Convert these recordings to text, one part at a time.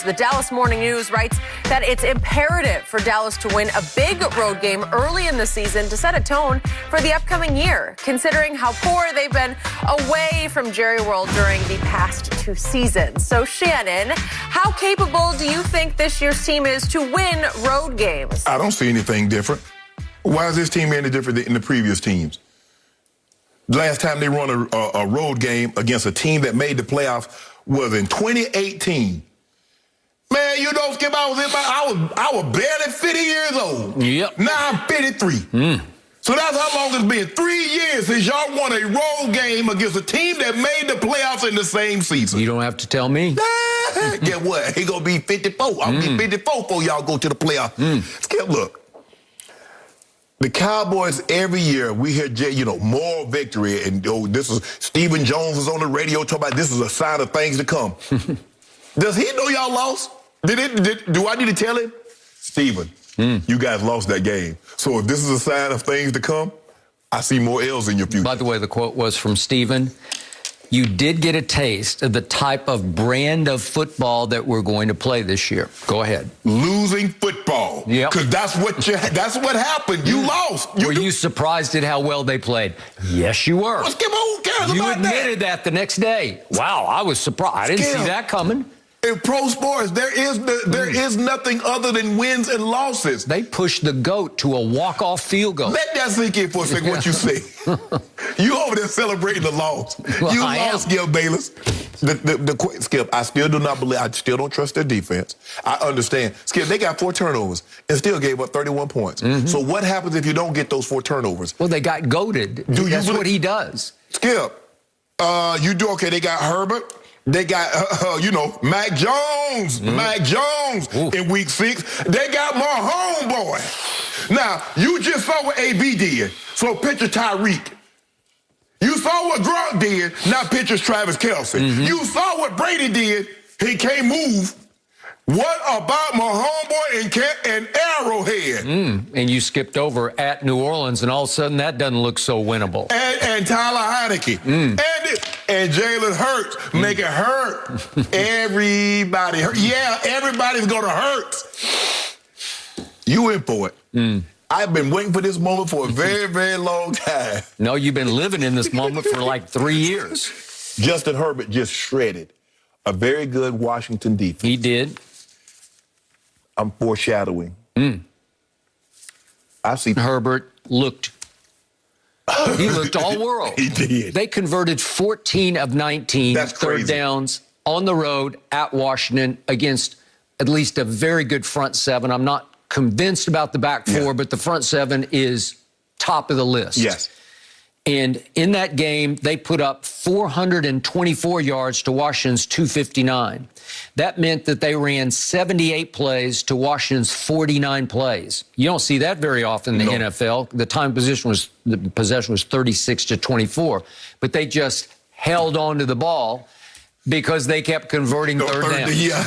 The Dallas Morning News writes that it's imperative for Dallas to win a big road game early in the season to set a tone for the upcoming year, considering how poor they've been away from Jerry World during the past 2 seasons. So, Shannon, how capable do you think this year's team is to win road games? I don't see anything different. Why is this team any different than the previous teams? Last time they won a road game against a team that made the playoffs was in 2018. Man, you don't skip. I was barely 50 years old. Yep. Now I'm 53. So that's how long it's been. 3 years since y'all won a road game against a team that made the playoffs in the same season. You don't have to tell me. Get what? He gonna be 54. I'll be 54 before y'all go to the playoffs. Skip, look. The Cowboys, every year, we hear, moral victory. And this is Stephen Jones was on the radio talking about this is a sign of things to come. Does he know y'all lost? Do I need to tell him? Stephen, you guys lost that game. So if this is a sign of things to come, I see more L's in your future. By the way, the quote was from Stephen. You did get a taste of the type of brand of football that we're going to play this year. Go ahead. Losing football. Yep. Because that's what happened. You lost. Were you surprised at how well they played? Yes, you were. Who cares You about admitted that the next day. Wow, I was surprised. I didn't see that coming. In pro sports, there is nothing other than wins and losses. They pushed the GOAT to a walk-off field goal. Let that sink in for a second, what you say. You over there celebrating the loss. Well, you I lost, Skip Bayless. Skip, I still do not believe, I still don't trust their defense. I understand. Skip, they got 4 turnovers and still gave up 31 points. So what happens if you don't get those 4 turnovers? Well, they got goated. That's what he does. Skip, you do okay. They got Herbert. They got, Mac Jones. Mac Jones in week 6. They got my homeboy. Now, you just saw what AB did. So picture Tyreek. You saw what Gronk did. Now picture Travis Kelce. You saw what Brady did. He can't move. What about my homeboy and Arrowhead? And you skipped over at New Orleans, and all of a sudden that doesn't look so winnable. And Tyler Heineke. And Jalen Hurts. Make it hurt. Everybody hurt. Yeah, everybody's going to hurt. You in for it. I've been waiting for this moment for a very, very long time. No, you've been living in this moment for like 3 years. Justin Herbert just shredded a very good Washington defense. He did. I'm foreshadowing. I see Herbert looked. He looked all world. He did. They converted 14 of 19 third downs on the road at Washington against at least a very good front 7. I'm not convinced about the back 4, but the front 7 is top of the list. Yes. And in that game, they put up 424 yards to Washington's 259. That meant that they ran 78 plays to Washington's 49 plays. You don't see that very often in the NFL. The possession was 36-24, but they just held on to the ball because they kept converting third downs. Yeah.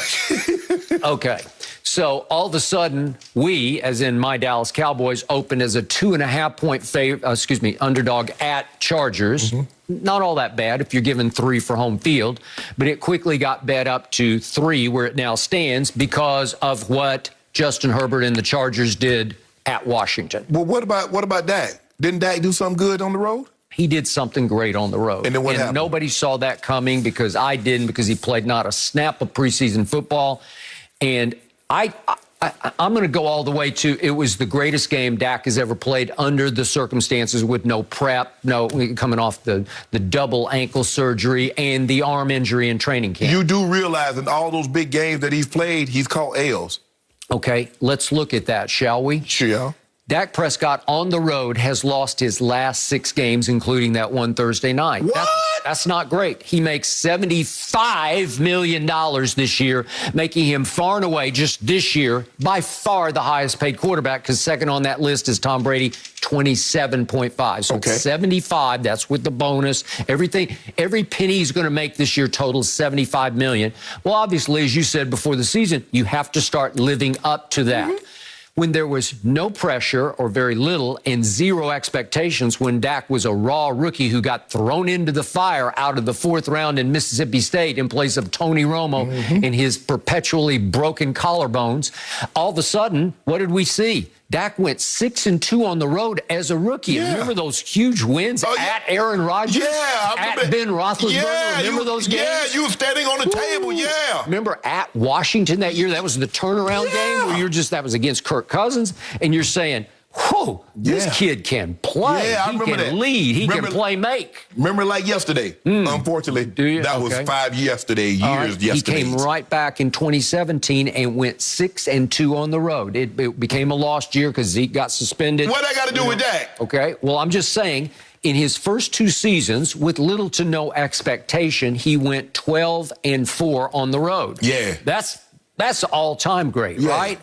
Okay. So all of a sudden, we, as in my Dallas Cowboys, opened as a 2.5-point underdog at Chargers. Not all that bad if you're given 3 for home field, but it quickly got bet up to 3 where it now stands because of what Justin Herbert and the Chargers did at Washington. Well, what about Dak? Didn't Dak do something good on the road? He did something great on the road. And then what happened? Nobody saw that coming because I didn't, because he played not a snap of preseason football. And I'm going to go all the way to it was the greatest game Dak has ever played under the circumstances with no prep, coming off the double ankle surgery and the arm injury in training camp. You do realize in all those big games that he's played, he's caught L's. Okay, let's look at that, shall we? Sure. Dak Prescott on the road has lost his last 6 games, including that one Thursday night. What? That's not great. He makes $75 million this year, making him far and away, just this year, by far the highest paid quarterback, because second on that list is Tom Brady, 27.5. So 75, that's with the bonus. Everything, every penny he's going to make this year totals $75 million. Well, obviously, as you said before the season, you have to start living up to that. when there was no pressure or very little and zero expectations, when Dak was a raw rookie who got thrown into the fire out of the 4th round in Mississippi State in place of Tony Romo and his perpetually broken collarbones, all of a sudden, what did we see? Dak went 6-2 on the road as a rookie. Yeah. Remember those huge wins at Aaron Rodgers? Yeah, I remember. At Ben Roethlisberger? Yeah, remember those games? Yeah, you were standing on the table, yeah. Remember at Washington that year? That was the turnaround game where that was against Kirk Cousins, and you're saying, whoa, this kid can play. Yeah, I he remember can that. lead. He can play make. Remember like yesterday. Unfortunately, that was 5 years yesterday. He came right back in 2017 and went 6-2 on the road. It became a lost year because Zeke got suspended. What I got to do with that? Okay, well, I'm just saying, in his first 2 seasons, with little to no expectation, he went 12-4 on the road. Yeah. That's all-time great, right?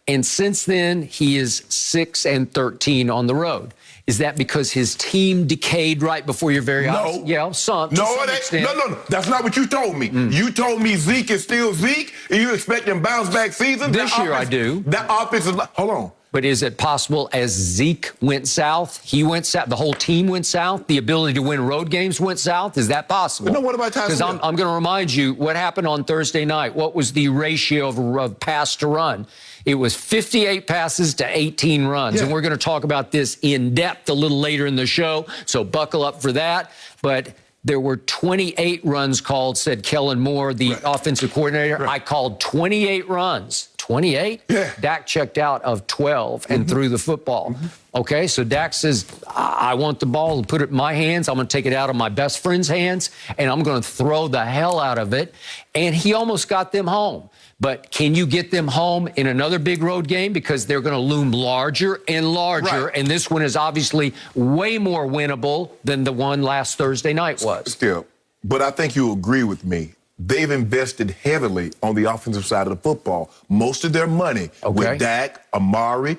And since then, he is 6-13 on the road. Is that because his team decayed right before your very eyes? No. Yeah, some. No, that's not what you told me. You told me Zeke is still Zeke, and you expecting bounce back season. This year I do. That offense is hold on. But is it possible as Zeke went south, he went south, the whole team went south, the ability to win road games went south? Is that possible? No, what about Tyson? Because I'm going to remind you what happened on Thursday night. What was the ratio of pass to run? It was 58 passes to 18 runs. Yeah. And we're going to talk about this in depth a little later in the show, so buckle up for that. But there were 28 runs called, said Kellen Moore, the offensive coordinator. I called 28 runs. 28? Yeah. Dak checked out of 12 and threw the football. Okay, so Dak says, I want the ball and put it in my hands. I'm going to take it out of my best friend's hands, and I'm going to throw the hell out of it. And he almost got them home. But can you get them home in another big road game? Because they're going to loom larger and larger. Right. And this one is obviously way more winnable than the one last Thursday night was. Still, but I think you agree with me. They've invested heavily on the offensive side of the football. Most of their money with Dak, Amari,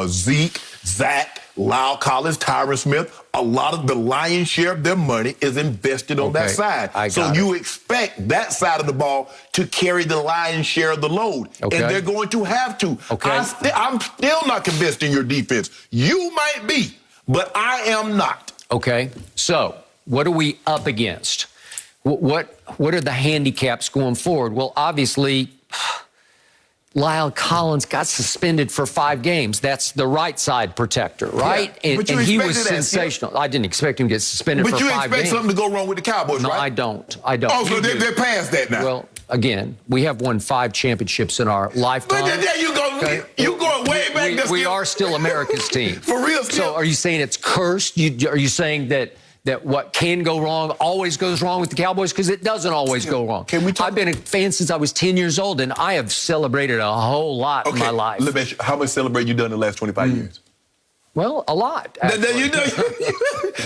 Zeke, Zach, Lyle Collins, Tyron Smith, a lot of the lion's share of their money is invested on that side. So you expect that side of the ball to carry the lion's share of the load. And they're going to have to. I'm still not convinced in your defense. You might be, but I am not. Okay, so what are we up against? What are the handicaps going forward? Well, obviously, Lyle Collins got suspended for 5 games. That's the right side protector, right? Yeah, and he was sensational. I didn't expect him to get suspended for 5 games. But you expect something to go wrong with the Cowboys, right? No, I don't. Oh, so they're past that now. Well, again, we have won 5 championships in our lifetime. But there you go. You going way back. We are still America's team. For real, So are you saying it's cursed? Are you saying that what can go wrong always goes wrong with the Cowboys? Because it doesn't always go wrong. I've been a fan since I was 10 years old, and I have celebrated a whole lot in my life. Let me ask you, how much celebrate you done in the last 25 years? Well, a lot. You know,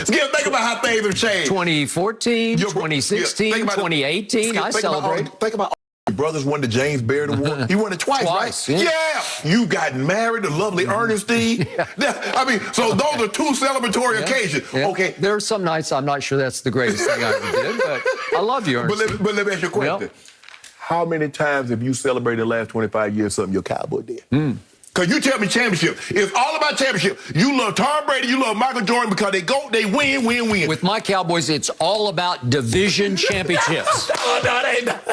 think about how things have changed. 2014, 2016, 2018, I celebrated. Think about your brothers won the James Beard Award. He won it twice, right? Yeah. You got married to lovely Ernestine. I mean, so those are 2 celebratory occasions. Okay. There are some nights I'm not sure that's the greatest thing I ever did, but I love you, Ernestine. But let me ask you a question. How many times have you celebrated the last 25 years something your Cowboy did? Because you tell me championship. It's all about championship. You love Tom Brady, you love Michael Jordan because they win. With my Cowboys, it's all about division championships.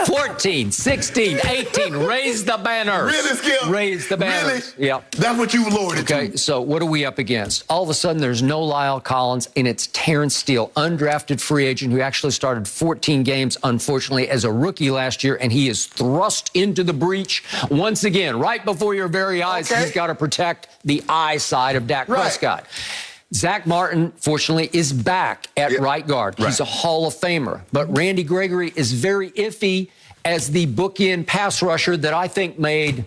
14, 16, 18, raise the banners. Really, Skip? Raise the banners. Really? Yeah. That's what you lowered it to. So what are we up against? All of a sudden, there's no Lyle Collins, and it's Terrence Steele, undrafted free agent who actually started 14 games, unfortunately, as a rookie last year, and he is thrust into the breach once again, right before your very eyes. He's got to protect the eye side of Dak Prescott. Zach Martin, fortunately, is back at right guard. He's a Hall of Famer. But Randy Gregory is very iffy as the bookend pass rusher that I think made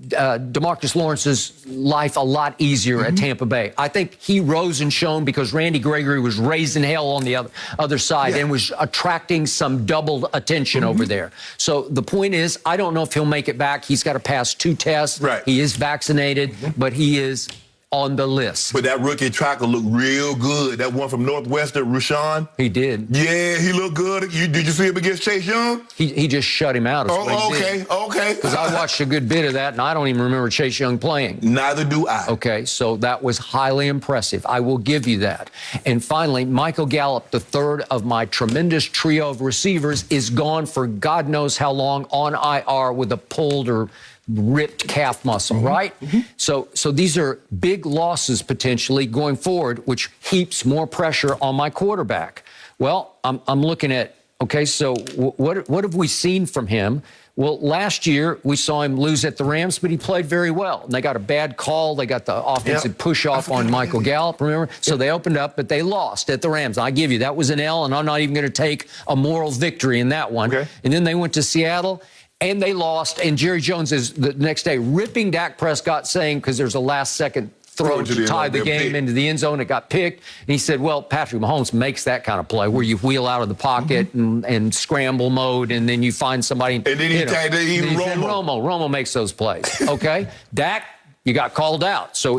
DeMarcus Lawrence's life a lot easier at Tampa Bay. I think he rose and shone because Randy Gregory was raising hell on the other side and was attracting some doubled attention over there. So the point is, I don't know if he'll make it back. He's got to pass 2 tests. He is vaccinated, but he is on the list. But that rookie tracker looked real good. That one from Northwestern, Rashawn. He did. Yeah, he looked good. Did you see him against Chase Young? He just shut him out. Okay. Because I watched a good bit of that, and I don't even remember Chase Young playing. Neither do I. Okay, so that was highly impressive. I will give you that. And finally, Michael Gallup, the third of my tremendous trio of receivers, is gone for God knows how long on IR with a pulled or ripped calf muscle, right? So these are big losses potentially going forward, which heaps more pressure on my quarterback. Well, I'm looking at, okay, so what have we seen from him? Well, last year we saw him lose at the Rams, but he played very well. And they got a bad call. They got the offensive push-off on Michael Gallup, remember? So they opened up, but they lost at the Rams. I give you, that was an L, and I'm not even going to take a moral victory in that one. Okay. And then they went to Seattle, and they lost. And Jerry Jones is the next day ripping Dak Prescott, saying, because there's a last-second throw to tie the game into the end zone. It got picked. And he said, well, Patrick Mahomes makes that kind of play where you wheel out of the pocket and scramble mode, and then you find somebody. And then he tagged even Romo. Romo makes those plays. Okay? Dak, you got called out. So